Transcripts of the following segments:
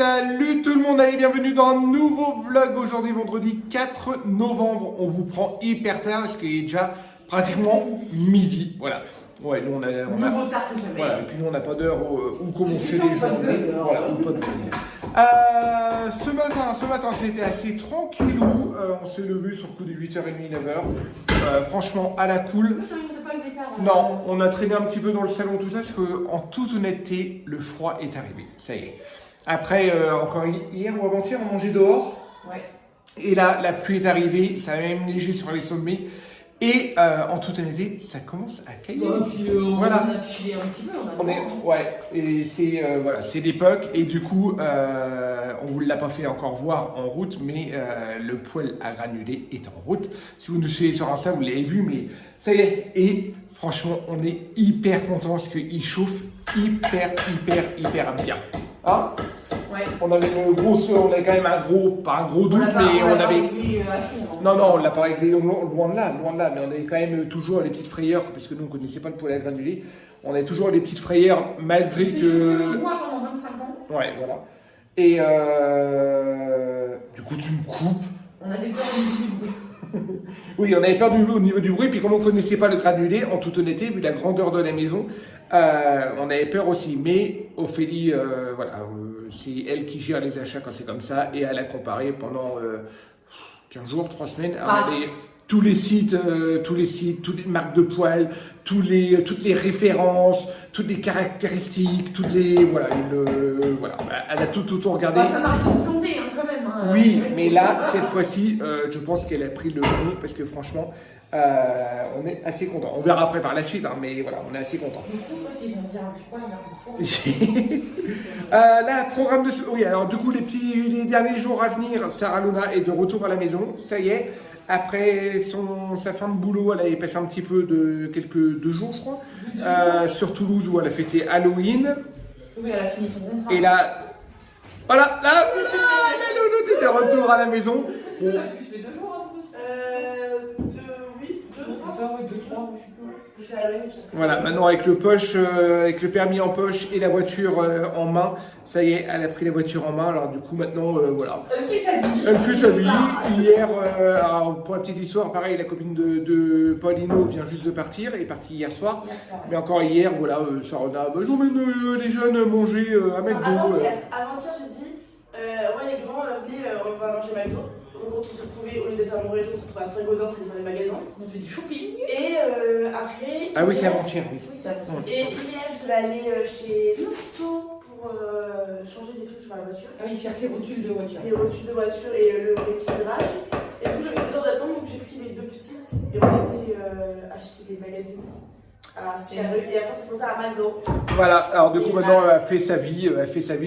Salut tout le monde, allez, bienvenue dans un nouveau vlog. Aujourd'hui, vendredi 4 novembre. On vous prend hyper tard parce qu'il est déjà pratiquement midi. Voilà. Ouais, nous Nouveau tard que jamais. Voilà, et puis nous on n'a pas d'heure où commencer les journées. Voilà, ou pas de ce matin, c'était assez tranquillou. On s'est levé sur le coup de 8h30, 9h. Franchement, à la cool. Non, on a traîné un petit peu dans le salon, tout ça, parce qu'en toute honnêteté, le froid est arrivé. Ça y est. Après, encore hier ou avant-hier, on mangeait dehors. Ouais. Et là, la pluie est arrivée, ça a même neigé sur les sommets. Et en toute honnêteté, ça commence à cailler. Et puis voilà. On a chillé un petit peu. Ouais, et c'est voilà, c'est l'époque. Et du coup, on vous l'a pas fait encore voir en route, mais le poêle à granulés est en route. Si vous nous suivez sur Insta, vous l'avez vu, mais ça y est. Et franchement, on est hyper content parce qu'il chauffe hyper bien. Hein? Ouais. On avait on avait quand même pas un gros doute, mais on avait. Non, on l'a pas réglé, loin de là, mais on avait quand même toujours les petites frayeurs, puisque nous on connaissait pas le poêle à granulés. On avait toujours les petites frayeurs, malgré que. On voit pendant 25 ans. Ouais, voilà. Et du coup, tu me coupes. On avait peur du bruit. Oui, on avait peur au niveau du bruit, puis comme on ne connaissait pas le granulé, en toute honnêteté, vu la grandeur de la maison, on avait peur aussi. Mais Ophélie, c'est elle qui gère les achats quand c'est comme ça, et elle a comparé pendant 15 jours, 3 semaines, elle avait tous les sites, toutes les marques de poils, toutes les références, toutes les caractéristiques, voilà, elle a tout regardé. Ça m'a plomblé quand même. Oui, mais là, cette fois-ci, je pense qu'elle a pris le bon parce que franchement, on est assez content. On verra après par la suite, hein, mais voilà, on est assez content. Du coup, parce qu'ils vont dire quoi la merde de four. Là, programme de. Oui, alors du coup, les derniers jours à venir, Sarah Luna est de retour à la maison. Ça y est. Après sa fin de boulot, elle avait passé un petit peu de 2 jours, je crois, sur Toulouse où elle a fêté Halloween. Oui, elle a fini son contrat. Et là. Voilà, là, Loulou, t'es de retour à la maison. Je fais 2 jours en plus. Oui, 2 jours. Oui, 2, 3, je sais plus. Je fais Halloween. Voilà, maintenant avec le permis en poche et la voiture en main, ça y est, elle a pris la voiture en main. Alors du coup maintenant, voilà. Elle fait sa vie. Elle fait sa vie. Hier, alors, pour la petite histoire, pareil, la copine de Paulino vient juste de partir, elle est partie hier soir. Mais encore hier, voilà, Sarona, j'emmène les jeunes manger à McDo. Avant-hier, j'ai dit, ouais les grands, venez, on va manger McDo. Donc on s'est retrouvés, au lieu d'être à Montréal, on s'est retrouvés à Saint-Gaudens, c'est dans les magasins. On fait du shopping. Et après... Ah oui, c'est avant-hier, oui. Oui, c'est avant-hier. Et hier, je devais aller chez Lofto pour changer des trucs sur la voiture. Ah oui, faire ses rotules de voiture. Les rotules de voiture et le rééquilibrage. Et donc j'avais 2 heures d'attente, donc j'ai pris les 2 petites et on a été acheter des magazines. Ah, super. Et après, c'est pour ça à McDo. Voilà, alors du coup maintenant elle fait sa vie,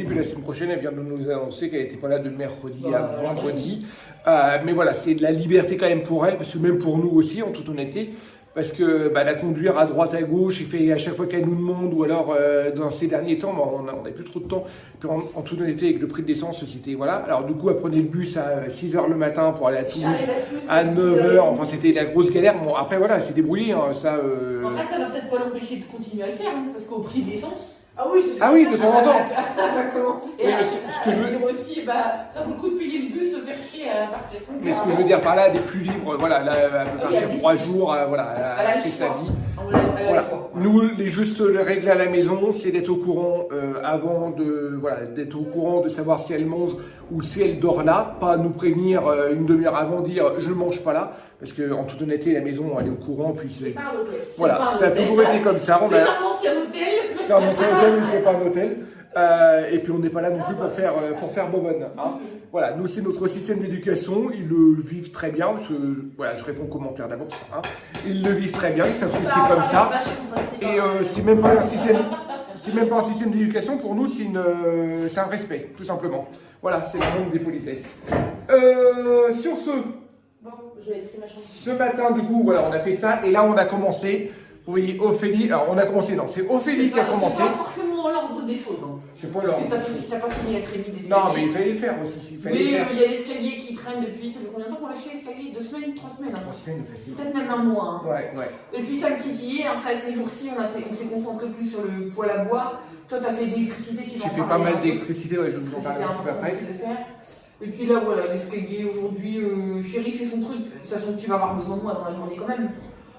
puis la semaine prochaine elle vient de nous annoncer qu'elle n'était pas là de mercredi à vendredi. Mais voilà, c'est de la liberté quand même pour elle, parce que même pour nous aussi, en toute honnêteté, parce que la conduire à droite, à gauche, il fait à chaque fois qu'elle nous demande, ou alors dans ces derniers temps, on n'a plus trop de temps. Puis en toute honnêteté, avec le prix de l'essence, c'était voilà. Alors du coup, elle prenait le bus à 6h le matin pour aller à Toulouse, à 9h, enfin c'était la grosse galère. Bon, après voilà, c'est débrouillé, hein, ça. Après, ça va peut-être pas l'empêcher de continuer à le faire, hein, parce qu'au prix de l'essence. Ah oui, c'est ah oui, de temps en temps. Elle va commencer Oui, à dire aussi, ça vaut le coup de payer le bus, se faire chier à partir 5 heures. Mais ce que je veux dire par là, elle est plus libre. Voilà, là, elle peut partir 3 jours, voilà, elle fait sa vie. Voilà. Nous, les règles à la maison, c'est d'être au courant d'être au courant de savoir si elle mange ou si elle dort là, pas nous prévenir une demi-heure avant, dire je ne mange pas là, parce qu'en toute honnêteté, la maison, elle est au courant, puis c'est pas un hôtel. Voilà, ça a toujours été comme ça. C'est un ancien hôtel. C'est un ancien hôtel, mais c'est pas un hôtel. Et puis on n'est pas là non plus pour faire bobonne. Hein. Voilà, nous c'est notre système d'éducation, ils le vivent très bien, parce que voilà, je réponds aux commentaires d'abord. Hein. Ils le vivent très bien, ils savent que c'est comme ça. Et c'est même pas un système d'éducation, pour nous c'est un respect, tout simplement. Voilà, c'est le monde des politesses. Sur ce, bon, je vais écrire ma chanson. Ce matin, du coup, voilà, on a fait ça, et là on a commencé. Oui, Ophélie, alors on a commencé, non, c'est Ophélie qui a commencé. C'est pas forcément l'ordre des choses. Hein. C'est pas Parce l'ordre. que t'as pas fini la trémie d'escalier. Non, mais il fallait le faire aussi. Oui, il y a l'escalier qui traîne depuis, ça fait combien de temps qu'on l'a acheté l'escalier? 2 semaines, 3 semaines? 3 semaines, facile. Peut-être même un mois. Hein. Ouais. Et puis ça me titillait, hein, ça, ces jours-ci, on s'est concentré plus sur le poêle à bois. Toi, t'as fait d'électricité, tu J'ai fait pas mal d'électricité, ouais, je vous en parle un petit peu après. Et puis là, voilà, l'escalier aujourd'hui, Chéri fait son truc, sachant que tu vas avoir besoin de moi dans la journée quand même.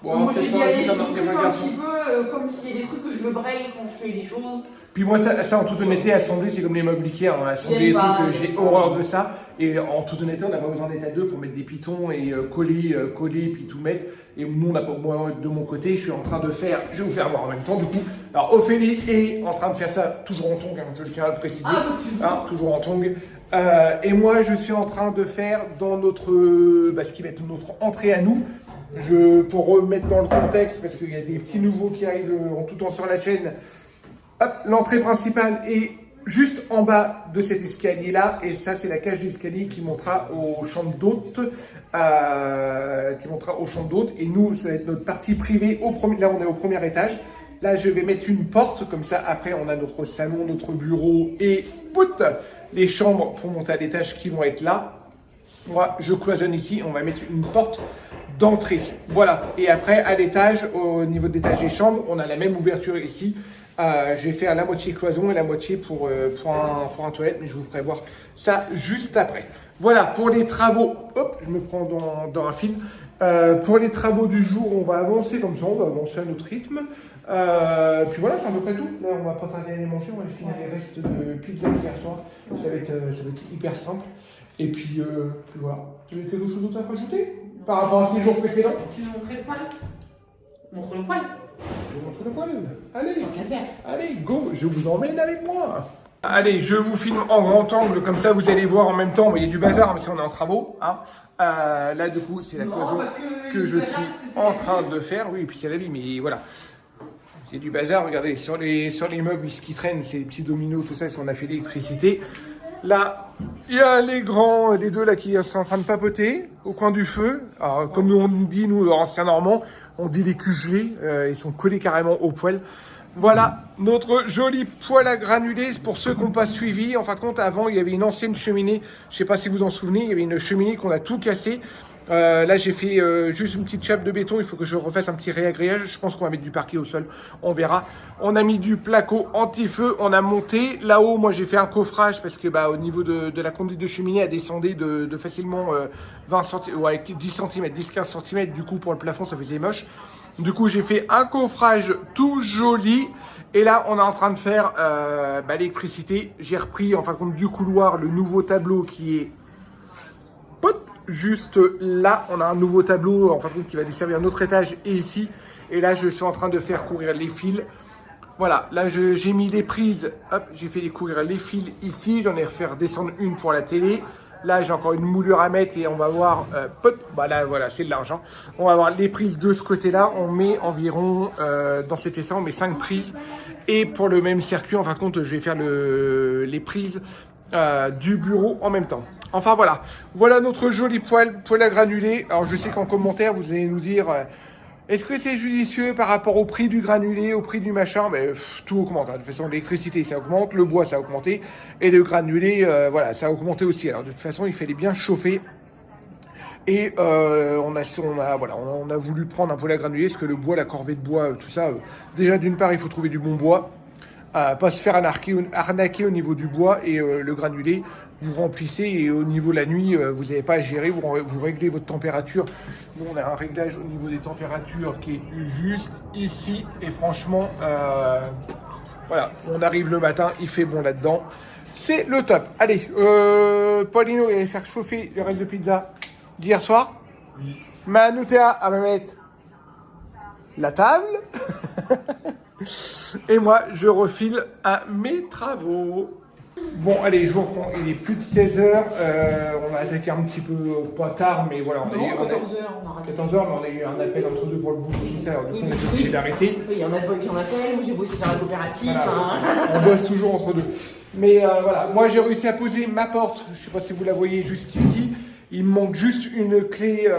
Bon, moi, j'ai dit, allez, je m'occupe un petit peu, comme s'il y a des trucs que je le braille quand je fais des choses. Puis moi, ça en toute honnêteté, assembler, c'est comme les meubles Ikea. Hein. Assembler les trucs, j'ai horreur de ça. Et en toute honnêteté, on n'a pas besoin d'être à deux pour mettre des pitons et coller, puis tout mettre. Et nous, on n'a pas, moi, de mon côté, je suis en train de faire, je vais vous faire voir en même temps, du coup. Alors, Ophélie est en train de faire ça, toujours en tongs, hein, je tiens à le préciser. Toujours en tongs. Et moi, je suis en train de faire dans notre, ce qui va être notre entrée à nous. Pour remettre dans le contexte, parce qu'il y a des petits nouveaux qui arrivent en tout temps sur la chaîne. Hop, l'entrée principale est juste en bas de cet escalier-là, et ça, c'est la cage d'escalier qui montera aux chambres d'hôtes, et nous, ça va être notre partie privée. Là, on est au premier étage. Là, je vais mettre une porte, comme ça, après, on a notre salon, notre bureau, et les chambres pour monter à l'étage qui vont être là. Moi, je cloisonne ici, on va mettre une porte d'entrée. Voilà, et après, à l'étage, au niveau de l'étage des chambres, on a la même ouverture ici. Je vais faire la moitié cloison et la moitié pour un toilette, mais je vous ferai voir ça juste après. Voilà, pour les travaux, hop, je me prends dans un fil. Pour les travaux du jour, on va avancer comme ça, on va avancer à notre rythme. Puis voilà, c'est à peu près tout. Là, on va pas tarder à aller manger, on va finir les restes de pizza d'hier soir. Ça va être hyper simple. Et puis voilà. Tu veux quelque chose d'autre à rajouter par rapport à ces jours précédents? Tu veux montrer le poil? Montre le poil. Je vous montre le poil. Allez, go, je vous emmène avec moi. Allez, je vous filme en grand angle, comme ça vous allez voir en même temps. Il y a du bazar, mais si on est en travaux. Hein. Là, du coup, c'est la cloison que je suis en train de faire. Oui, et puis c'est la vie, mais voilà. Il y a du bazar, regardez, sur les meubles, ce qui traîne, c'est les petits dominos, tout ça, si on a fait l'électricité. Là, il y a les deux là qui sont en train de papoter au coin du feu. Alors, comme on dit, nous, anciens Normands, on dit les culs gelés, ils sont collés carrément au poêle. Voilà notre joli poêle à granulés. Pour ceux qui n'ont pas suivi, en fin de compte, avant, il y avait une ancienne cheminée. Je ne sais pas si vous en souvenez, il y avait une cheminée qu'on a tout cassée. Là, j'ai fait juste une petite chape de béton. Il faut que je refasse un petit réagrégage. Je pense qu'on va mettre du parquet au sol. On verra. On a mis du placo anti-feu. On a monté. Là-haut, moi, j'ai fait un coffrage parce que au niveau de la conduite de cheminée, elle descendait de facilement 20 cm, ouais, 10 cm, 10-15 cm. Du coup, pour le plafond, ça faisait moche. Du coup, j'ai fait un coffrage tout joli. Et là, on est en train de faire l'électricité. J'ai repris, en fin de compte, du couloir, le nouveau tableau qui est... Juste là, on a un nouveau tableau en fin de compte qui va desservir un autre étage et ici. Et là, je suis en train de faire courir les fils. Voilà, là j'ai mis les prises, hop, j'ai fait courir les fils ici. J'en ai refait descendre une pour la télé. Là, j'ai encore une moulure à mettre et on va voir, là, voilà, c'est de l'argent. On va voir les prises de ce côté-là. On met environ, dans cette pièce-là, on met 5 prises. Et pour le même circuit, en fin de compte, je vais faire les prises du bureau en même temps. Enfin voilà notre joli poêle à granulés. Alors je sais qu'en commentaire vous allez nous dire est-ce que c'est judicieux par rapport au prix du granulé, au prix du machin? Tout augmente, hein. De toute façon l'électricité ça augmente, le bois ça a augmenté et le granulé ça a augmenté aussi. Alors de toute façon il fallait bien chauffer. Et on a voulu prendre un poêle à granulés parce que le bois, la corvée de bois, tout ça, déjà d'une part il faut trouver du bon bois. Pas se faire arnaquer au niveau du bois et le granulé, vous remplissez et au niveau de la nuit, vous n'avez pas à gérer, vous réglez votre température. Nous, on a un réglage au niveau des températures qui est juste ici et franchement, on arrive le matin, il fait bon là-dedans. C'est le top. Allez, Paulino, il allait faire chauffer le reste de pizza d'hier soir. Oui. Manoutéa, à me mettre la table. Et moi, je refile à mes travaux. Bon, allez, je vous reprends. Il est plus de 16h. On a attaqué un petit peu, pas tard, mais voilà. On a 14h, on a raté. 14h, mais on a eu un appel entre deux pour le boulot. Alors, du coup, on a décidé d'arrêter. Oui, il y en a pas qui en appellent. Moi, j'ai bossé sur la coopérative. Voilà, on bosse toujours entre deux. Mais voilà, moi, j'ai réussi à poser ma porte. Je ne sais pas si vous la voyez juste ici. Il me manque juste une clé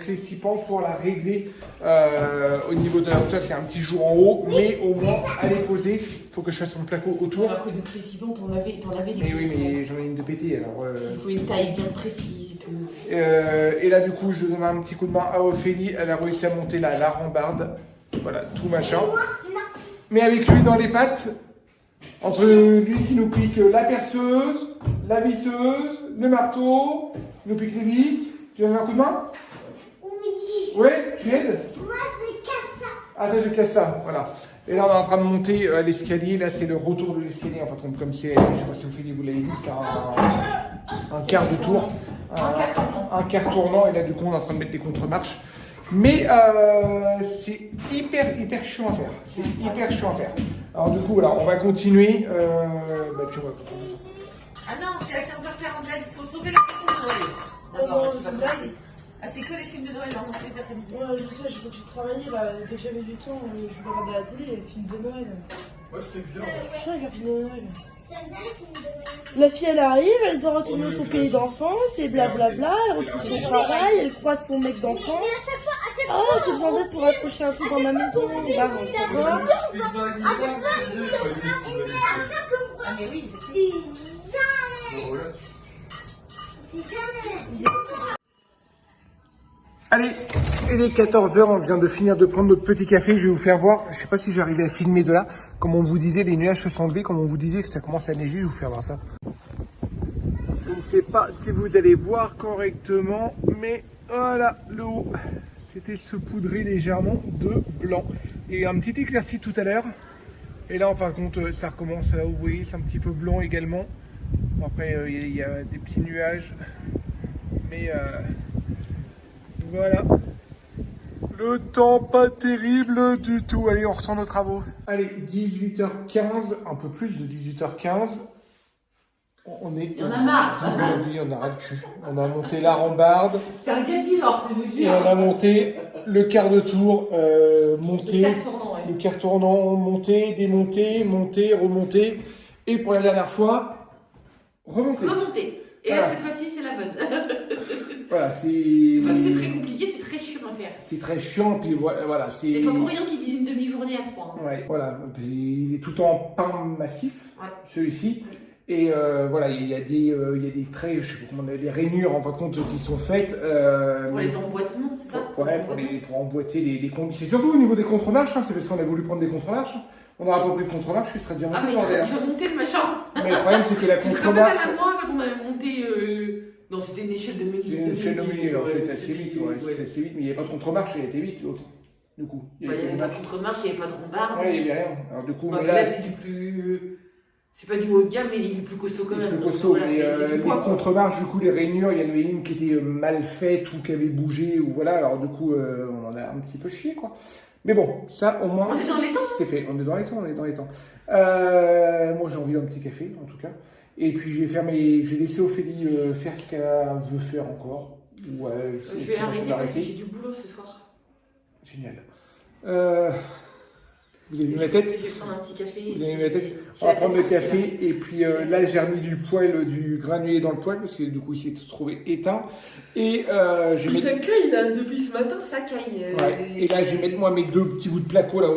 6 pans pour la régler au niveau de la hauteur. C'est un petit jour en haut, mais au moins elle est posée. Il faut que je fasse mon placo autour. Alors que une clé 6 pans, t'en avais des mais oui, mais j'en ai une de pétée. Alors, il faut une taille bien précise et tout. Et là, du coup, je donne un petit coup de main à Ophélie. Elle a réussi à monter la rambarde. Voilà, tout machin. Mais avec lui dans les pattes, Entre lui qui nous pique la perceuse, la visseuse, le marteau, il nous pique les vis. Tu veux donner un coup de main? Oui. Ouais, tu aides? Moi, c'est comme ça. Ah, je casse ça, voilà. Et là, on est en train de monter l'escalier. Là, c'est le retour de l'escalier. En fait, comme c'est, je ne sais pas si vous l'avez dit, c'est un quart de tour. Un quart tournant. Et là, du coup, on est en train de mettre des contre-marches. Mais c'est hyper chiant à faire. C'est hyper chiant à faire. Alors, du coup, voilà, on va continuer. Puis on va continuer. Ah non, c'est à 15h40, il faut sauver la réponse de Noël. D'accord, tu vas commencer. Ah, c'est que les films de Noël, vraiment, tous les après-midi. Ouais, je sais, il faut que j'ai travaillé là. Dès que j'avais du temps, je regardais la télé, les films de Noël. Ouais, c'était bien. Je sais avec la film de Noël. J'aime bien les films de Noël. La fille, elle arrive, elle doit retourner au pays d'enfance et blablabla. Elle retrouve son travail, elle croise son mec Mais d'enfance. à chaque fois, Ah, j'ai besoin d'aide pour accrocher un truc dans ma maison. Bah, on s'en va. à chaque fois, ils sont là, mais à chaque fois, Ah, mais oui, c'est jamais. Allez, il est 14h, on vient de finir de prendre notre petit café, je vais vous faire voir, je sais pas si j'arrivais à filmer de là, comme on vous disait, les nuages se sont levés, comme on vous disait que ça commence à neiger, je vais vous faire voir ça. Je ne sais pas si vous allez voir correctement, mais voilà, le haut, c'était saupoudré légèrement de blanc. Il y a eu un petit éclairci tout à l'heure, et là en fin de compte, ça recommence, là, vous voyez, c'est un petit peu blanc également. Bon, après, il y a des petits nuages, mais... voilà. Le temps pas terrible du tout. Allez, on retourne aux travaux. Allez, 18h15, un peu plus de 18h15. On est... il y en a marre. Aujourd'hui, on a ras le cul. On a monté la rambarde. C'est un gars divorce, je vous Et jure. on a monté le quart de tour. Monté. Le quart tournant, ouais. Le quart tournant, monté, démonté, monté, remonté. Et pour la dernière fois, remonté. Remonter. Et Voilà. là, cette fois-ci, c'est la bonne. Voilà, C'est pas que c'est très compliqué, c'est très chiant à faire. c'est très chiant. Puis voilà, C'est pas pour rien qu'ils disent une demi-journée à 3. Ouais, voilà. Puis il est tout en pain massif, Ouais. celui-ci. Et voilà, il y a des traits, je sais pas comment on appelle, des rainures en fin de compte qui sont faites. Pour les emboîtements, c'est ça? Pour emboîter les conduits. C'est surtout au niveau des contre-marches, hein, c'est parce qu'on a voulu prendre des contre-marches. On n'aurait pas pris de contre-marche, il serait déjà monté Ah, mais il dans serait l'air. déjà monté le machin. Mais le problème, c'est que la Tu te rappelles contre-marche. à moi quand on avait monté. Non, c'était une échelle de 1000. C'est une chaîne nominée, alors ouais, c'était assez vite, ouais, c'était assez vite, mais il n'y avait pas de contre-marche, il était vite l'autre. Du coup. Il n'y avait pas de contre-marche, il n'y avait pas de rambarde. Ouais, il n'y avait rien. Alors du coup, Bah, mais là, là, c'est du plus. C'est pas du haut de gamme, mais il est plus costaud quand même. plus Donc, costaud. voilà, Et mais c'est du les poids, quoi. contre-marches, du coup, les rainures, il y en avait une qui était mal faite ou qui avait bougé, ou voilà, alors du coup, on en a un petit peu chié, quoi. Mais bon, ça, au moins, On est dans les temps. c'est fait. On est dans les temps, on est dans les temps. Moi, j'ai envie d'un petit café, en tout cas. Et puis, j'ai laissé Ophélie faire ce qu'elle veut faire encore. Ouais, Je vais arrêter parce que j'ai du boulot ce soir. Génial. Vous avez vu ma tête? Je vais prendre un petit café. Vous avez vu ma tête? On va prendre le café. Et puis là, j'ai remis du poêle, du granulé dans le poêle parce que du coup, il s'est trouvé éteint. Et je vais mettre... Ça caille là, depuis ce matin, ça caille. Ouais. Et là, je vais mettre moi mes deux petits bouts de placo là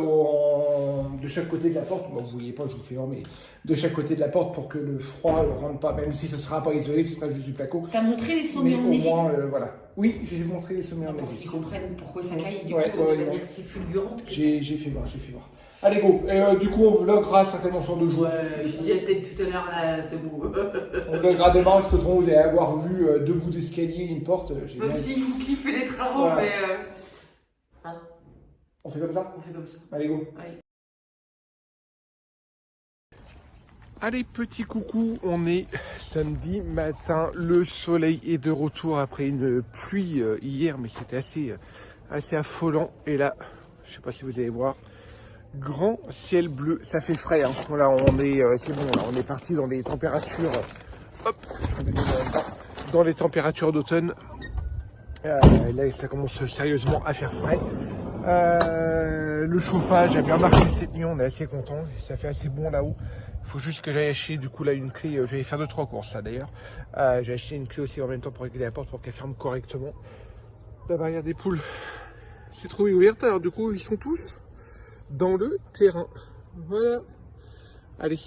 de chaque côté de la porte. Bon, vous voyez pas, je vous fais voir, mais de chaque côté de la porte pour que le froid ne rentre pas. Même si ce sera pas isolé, ce sera juste du placo. T'as montré les Mais sommets au enneigés moins, voilà. Oui, j'ai montré les sommets pour enneigés. qu'ils comprennent pourquoi ça caille du Ouais, coup ouais, de ouais. manière si fulgurante. que- J'ai fait voir, j'ai fait voir. Allez, go. Du coup, on vloggera certainement sur 2 jours. Ouais, je disais peut-être tout à l'heure là, c'est bon. On vloggera demain parce que autrement, vous allez avoir vu 2 bouts d'escalier et une porte. Génial. Même si vous kiffez les travaux, Voilà. mais. On fait comme ça? On fait comme ça. Allez, go. Allez. Allez, petit coucou, on est samedi matin, le soleil est de retour après une pluie hier, mais c'était assez affolant. Et là, je sais pas si vous allez voir, grand ciel bleu, ça fait frais. Hein. Là, on est, c'est bon, là, on est parti dans des températures, hop, dans les températures d'automne. Là, ça commence sérieusement à faire frais. Le chauffage a bien marché cette nuit, on est assez content, ça fait assez bon là-haut. Il faut juste que j'aille acheter du coup là une clé, j'allais faire 2-3 courses ça d'ailleurs. J'ai acheté une clé aussi en même temps pour régler la porte pour qu'elle ferme correctement. La barrière des poules s'est trouvée ouverte, alors du coup ils sont tous dans le terrain. Voilà. Allez,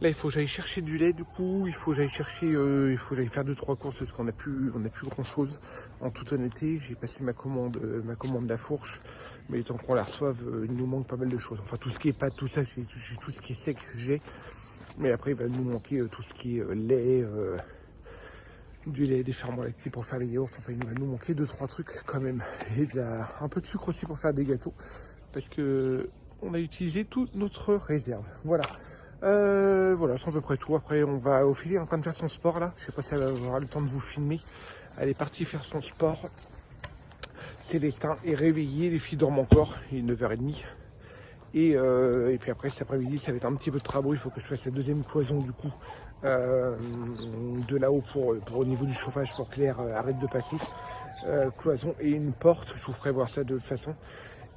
là il faut que j'aille chercher du lait du coup, il faut que j'aille faire 2-3 courses parce qu'on n'a plus grand chose. En toute honnêteté, j'ai passé ma commande de la fourche. Mais tant qu'on la reçoive, il nous manque pas mal de choses. Enfin, tout ce qui est pâte, tout ça, j'ai tout ce qui est sec, j'ai. Mais après, il va nous manquer tout ce qui est lait, du lait, des ferments lactés pour faire les yaourts. Enfin, il va nous manquer 2-3 trucs quand même. Et un peu de sucre aussi pour faire des gâteaux. Parce que on a utilisé toute notre réserve. Voilà. Voilà, c'est à peu près tout. Après, Ophélie est en train de faire son sport là. Je sais pas si elle aura le temps de vous filmer. Elle est partie faire son sport. Célestin est réveillé, les filles dorment encore. Il est 9h30. Et puis après cet après-midi, ça va être un petit peu de travaux. Il faut que je fasse la deuxième cloison du coup de là-haut pour au niveau du chauffage pour que l'air arrête de passer. Cloison et une porte. Je vous ferai voir ça de toute façon.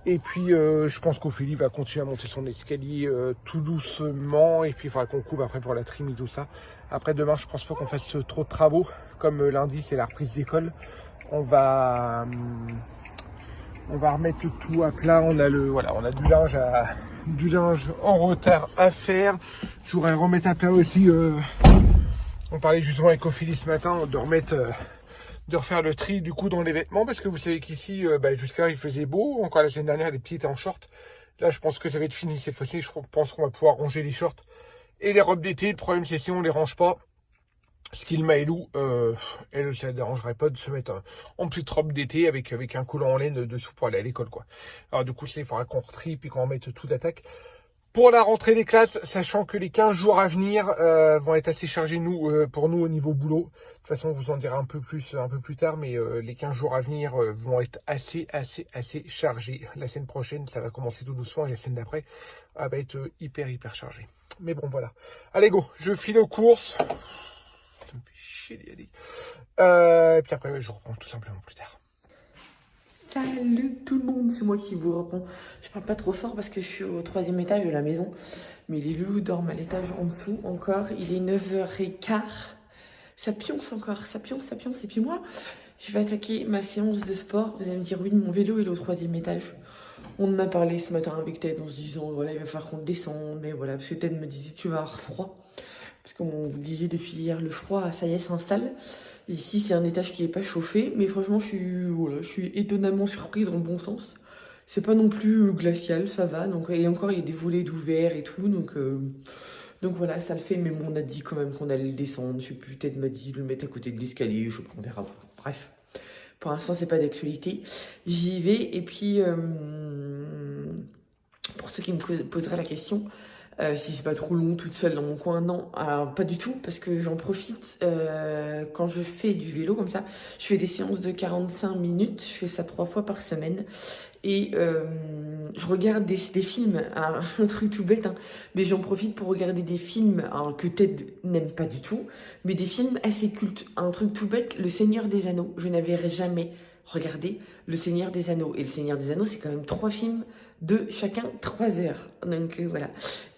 Et puis je pense qu'Ophélie va continuer à monter son escalier tout doucement. Et puis il faudra qu'on coupe après pour la trim et tout ça. Après demain, je pense pas qu'on fasse trop de travaux. Comme lundi, c'est la reprise d'école. On va remettre tout à plat. On a du linge en retard à faire. Je voudrais remettre à plat aussi. On parlait justement avec Ophélie ce matin de refaire le tri du coup dans les vêtements parce que vous savez qu'ici, jusqu'à là il faisait beau. Encore la semaine dernière, les petits étaient en short. Là, je pense que ça va être fini cette fois-ci. Je pense qu'on va pouvoir ranger les shorts et les robes d'été. Le problème, c'est si on les range pas. Style Maëlou, elle aussi, ça ne dérangerait pas de se mettre en petite robe d'été avec un collant en laine dessous pour aller à l'école, quoi. Alors du coup, il faudra qu'on retrie puis qu'on remette tout d'attaque. Pour la rentrée des classes, sachant que les 15 jours à venir vont être assez chargés pour nous au niveau boulot. De toute façon, on vous en dira un peu plus tard, mais les 15 jours à venir vont être assez chargés. La semaine prochaine, ça va commencer tout doucement et la semaine d'après, va être hyper chargé. Mais bon, voilà. Allez, go, je file aux courses. Ça me fait chier d'y aller. Et puis après, je reprends tout simplement plus tard. Salut tout le monde, c'est moi qui vous reprends. Je parle pas trop fort parce que je suis au 3e étage de la maison. Mais les loulous dorment à l'étage en dessous encore. Il est 9h15. Ça pionce encore, ça pionce. Et puis moi, je vais attaquer ma séance de sport. Vous allez me dire, oui, mon vélo est au 3e étage. On en a parlé ce matin avec Ted en se disant, voilà, il va falloir qu'on descende. Mais voilà, parce que Ted me disait, tu vas avoir froid. Parce que comme on vous le disait depuis hier, le froid, ça y est, s'installe. Ici, c'est un étage qui n'est pas chauffé. Mais franchement, je suis étonnamment surprise dans le bon sens. C'est pas non plus glacial, ça va. Donc, et encore, il y a des volets d'ouvert et tout. Donc voilà, ça le fait. Mais bon, on a dit quand même qu'on allait le descendre. Je sais plus, peut-être m'a dit de le mettre à côté de l'escalier. Je sais pas, on verra. Bref. Pour l'instant, c'est pas d'actualité. J'y vais. Et puis, pour ceux qui me poseraient la question... si c'est pas trop long toute seule dans mon coin, non, alors pas du tout, parce que j'en profite quand je fais du vélo comme ça. Je fais des séances de 45 minutes, je fais ça 3 fois par semaine et je regarde des films, alors, un truc tout bête, hein, mais j'en profite pour regarder des films alors, que Ted n'aime pas du tout, mais des films assez cultes. Un truc tout bête, Le Seigneur des Anneaux, je n'avais jamais regardé Le Seigneur des Anneaux, et Le Seigneur des Anneaux c'est quand même 3 films de chacun 3 heures, donc voilà.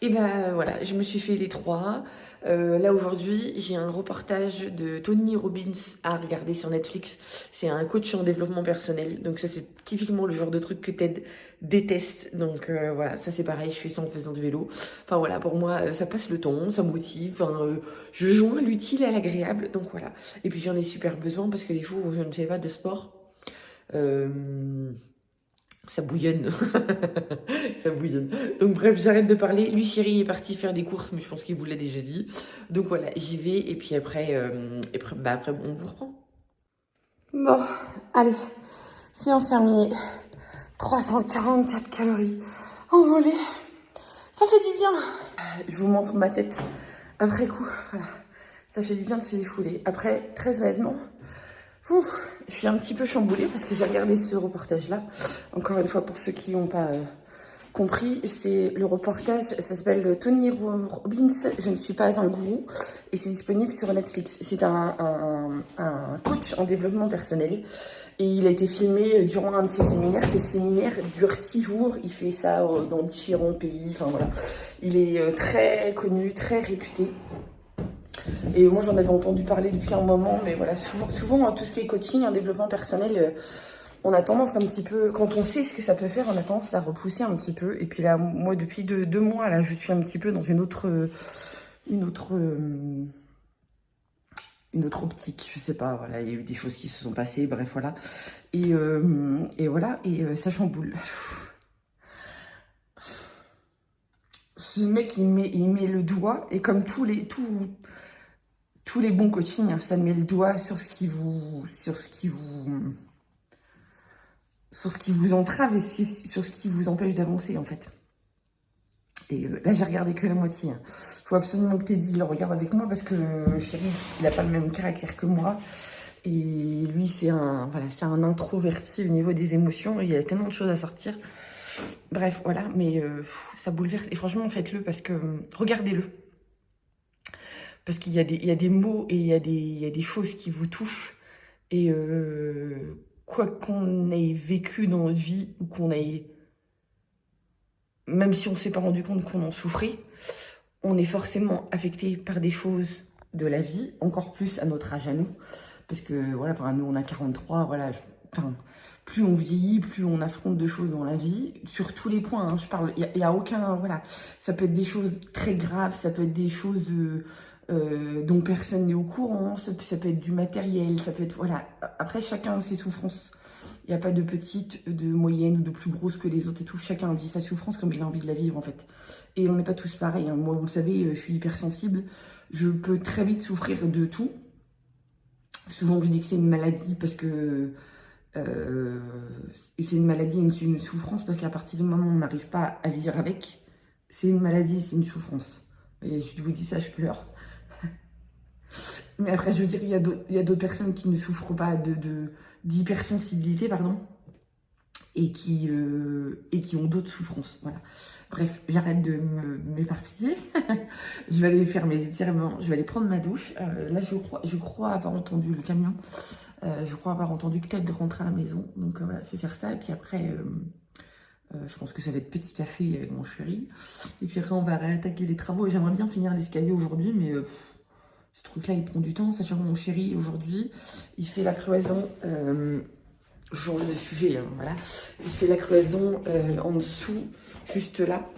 Et voilà, je me suis fait les 3. Là aujourd'hui, j'ai un reportage de Tony Robbins à regarder sur Netflix. C'est un coach en développement personnel, donc ça c'est typiquement le genre de truc que Ted déteste. Donc voilà, ça c'est pareil, je fais ça en faisant du vélo. Enfin voilà, pour moi ça passe le temps, ça motive. Je joins l'utile à l'agréable, donc voilà. Et puis j'en ai super besoin parce que les jours où je ne fais pas de sport, ça bouillonne. Ça bouillonne. Donc bref, j'arrête de parler. Lui, chéri, est parti faire des courses, mais je pense qu'il vous l'a déjà dit. Donc voilà, j'y vais. Et puis après, après on vous reprend. Bon, allez. Si on s'est remis 344 calories envolées, ça fait du bien. Je vous montre ma tête après coup. Voilà. Ça fait du bien de se défouler. Après, très honnêtement... je suis un petit peu chamboulée parce que j'ai regardé ce reportage-là. Encore une fois, pour ceux qui n'ont pas compris, c'est le reportage, ça s'appelle Tony Robbins, je ne suis pas un gourou, et c'est disponible sur Netflix. C'est un coach en développement personnel, et il a été filmé durant un de ses séminaires. Ces séminaires durent 6 jours, il fait ça dans différents pays, enfin voilà. Il est très connu, très réputé. Et moi, j'en avais entendu parler depuis un moment, mais voilà, souvent tout ce qui est coaching, en développement personnel, on a tendance un petit peu, quand on sait ce que ça peut faire, on a tendance à repousser un petit peu. Et puis là, moi, depuis 2 mois, là, je suis un petit peu dans une autre optique, je sais pas, voilà, il y a eu des choses qui se sont passées, bref, voilà. Et voilà, et ça chamboule. Ce mec, il met le doigt, et comme tous les bons coachings, hein, ça met le doigt sur ce qui vous entrave et sur ce qui vous empêche d'avancer, en fait. Et là, j'ai regardé que la moitié. Hein. Faut absolument que Teddy le regarde avec moi parce que Chéri, il n'a pas le même caractère que moi. Et lui, c'est un introverti au niveau des émotions. Il y a tellement de choses à sortir. Bref, voilà. Mais ça bouleverse. Et franchement, faites-le parce que... regardez-le. Parce qu'il y a des mots et il y a des choses qui vous touchent. Et quoi qu'on ait vécu dans notre vie ou qu'on ait... même si on ne s'est pas rendu compte qu'on en souffrait, on est forcément affecté par des choses de la vie, encore plus à notre âge à nous. Parce que, voilà, nous, on a 43, voilà. Plus on vieillit, plus on affronte de choses dans la vie, sur tous les points, hein, je parle, il n'y a aucun, voilà. Ça peut être des choses très graves, ça peut être des choses dont personne n'est au courant, ça peut être du matériel, ça peut être, voilà. Après, chacun a ses souffrances. Il n'y a pas de petite, de moyenne ou de plus grosse que les autres et tout. Chacun vit sa souffrance comme il a envie de la vivre, en fait. Et on n'est pas tous pareils. Hein. Moi, vous le savez, je suis hypersensible. Je peux très vite souffrir de tout. Souvent, je dis que c'est une maladie parce que... c'est une maladie et c'est une souffrance parce qu'à partir du moment où on n'arrive pas à vivre avec, c'est une maladie, c'est une souffrance. Et je vous dis ça, je pleure. Mais après, je veux dire, il y a d'autres personnes qui ne souffrent pas d'hypersensibilité, pardon, et qui ont d'autres souffrances, voilà. Bref, j'arrête de m'éparpiller. Je vais aller faire mes étirements, je vais aller prendre ma douche. Là, je crois avoir entendu le camion. Je crois avoir entendu que Ted rentrer à la maison. Donc voilà, je vais faire ça. Et puis après, je pense que ça va être petit café avec mon chéri. Et puis après, on va réattaquer les travaux. Et j'aimerais bien finir l'escalier aujourd'hui, mais... ce truc-là, il prend du temps, sachant que mon chéri, aujourd'hui, il fait la cloison, je change de sujet, hein, voilà. Il fait la cloison en dessous, juste là.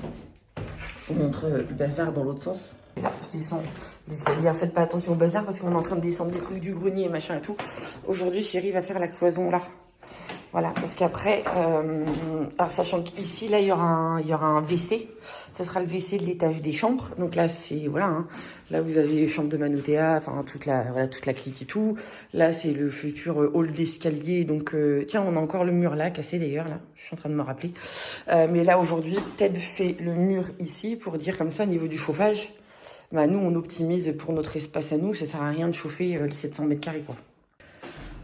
Je vous montre le bazar dans l'autre sens. Et là, je descends l'escalier. Faites pas attention au bazar parce qu'on est en train de descendre des trucs du grenier et machin et tout. Aujourd'hui, chéri va faire la cloison là. Voilà, parce qu'après, alors sachant qu'ici, là, il y aura un WC. Ça sera le WC de l'étage des chambres. Donc là, c'est, voilà, hein, là, vous avez les chambres de Manotea, enfin, toute la clique et tout. Là, c'est le futur hall d'escalier. Donc, tiens, on a encore le mur là, cassé d'ailleurs, là. Je suis en train de me rappeler. Mais là, aujourd'hui, Ted fait le mur ici pour dire comme ça, au niveau du chauffage. Bah, nous, on optimise pour notre espace à nous. Ça sert à rien de chauffer les 700 mètres carrés, quoi.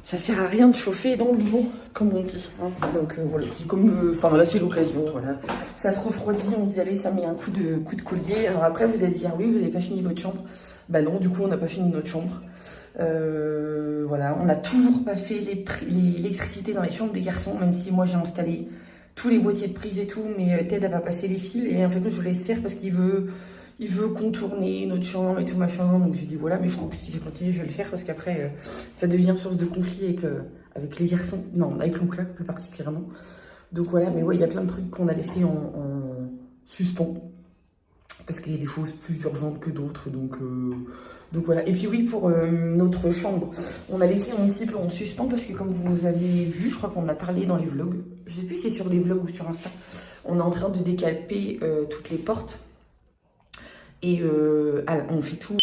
Ça sert à rien de chauffer dans le vent, comme on dit. Hein. Donc voilà, comme, là c'est l'occasion, voilà. Ça se refroidit, on dit allez, ça met un coup de collier. Alors après vous allez dire oui, vous n'avez pas fini votre chambre. Bah non, du coup on n'a pas fini notre chambre. Voilà, on n'a toujours pas fait l'électricité dans les chambres des garçons, même si moi j'ai installé tous les boîtiers de prise et tout, mais Ted n'a pas passé les fils et en fait je laisse faire parce qu'il veut contourner notre chambre et tout machin. Donc j'ai dit voilà, mais je crois que si ça continue, je vais le faire parce qu'après, ça devient source de conflit avec les garçons. Non, avec Luca plus particulièrement. Donc voilà, mais ouais, il y a plein de trucs qu'on a laissés en suspens. Parce qu'il y a des choses plus urgentes que d'autres. Donc voilà. Et puis oui, pour notre chambre, on a laissé un petit peu en suspens parce que comme vous avez vu, je crois qu'on a parlé dans les vlogs. Je sais plus si c'est sur les vlogs ou sur Insta. On est en train de décalper toutes les portes. Et on fait tout.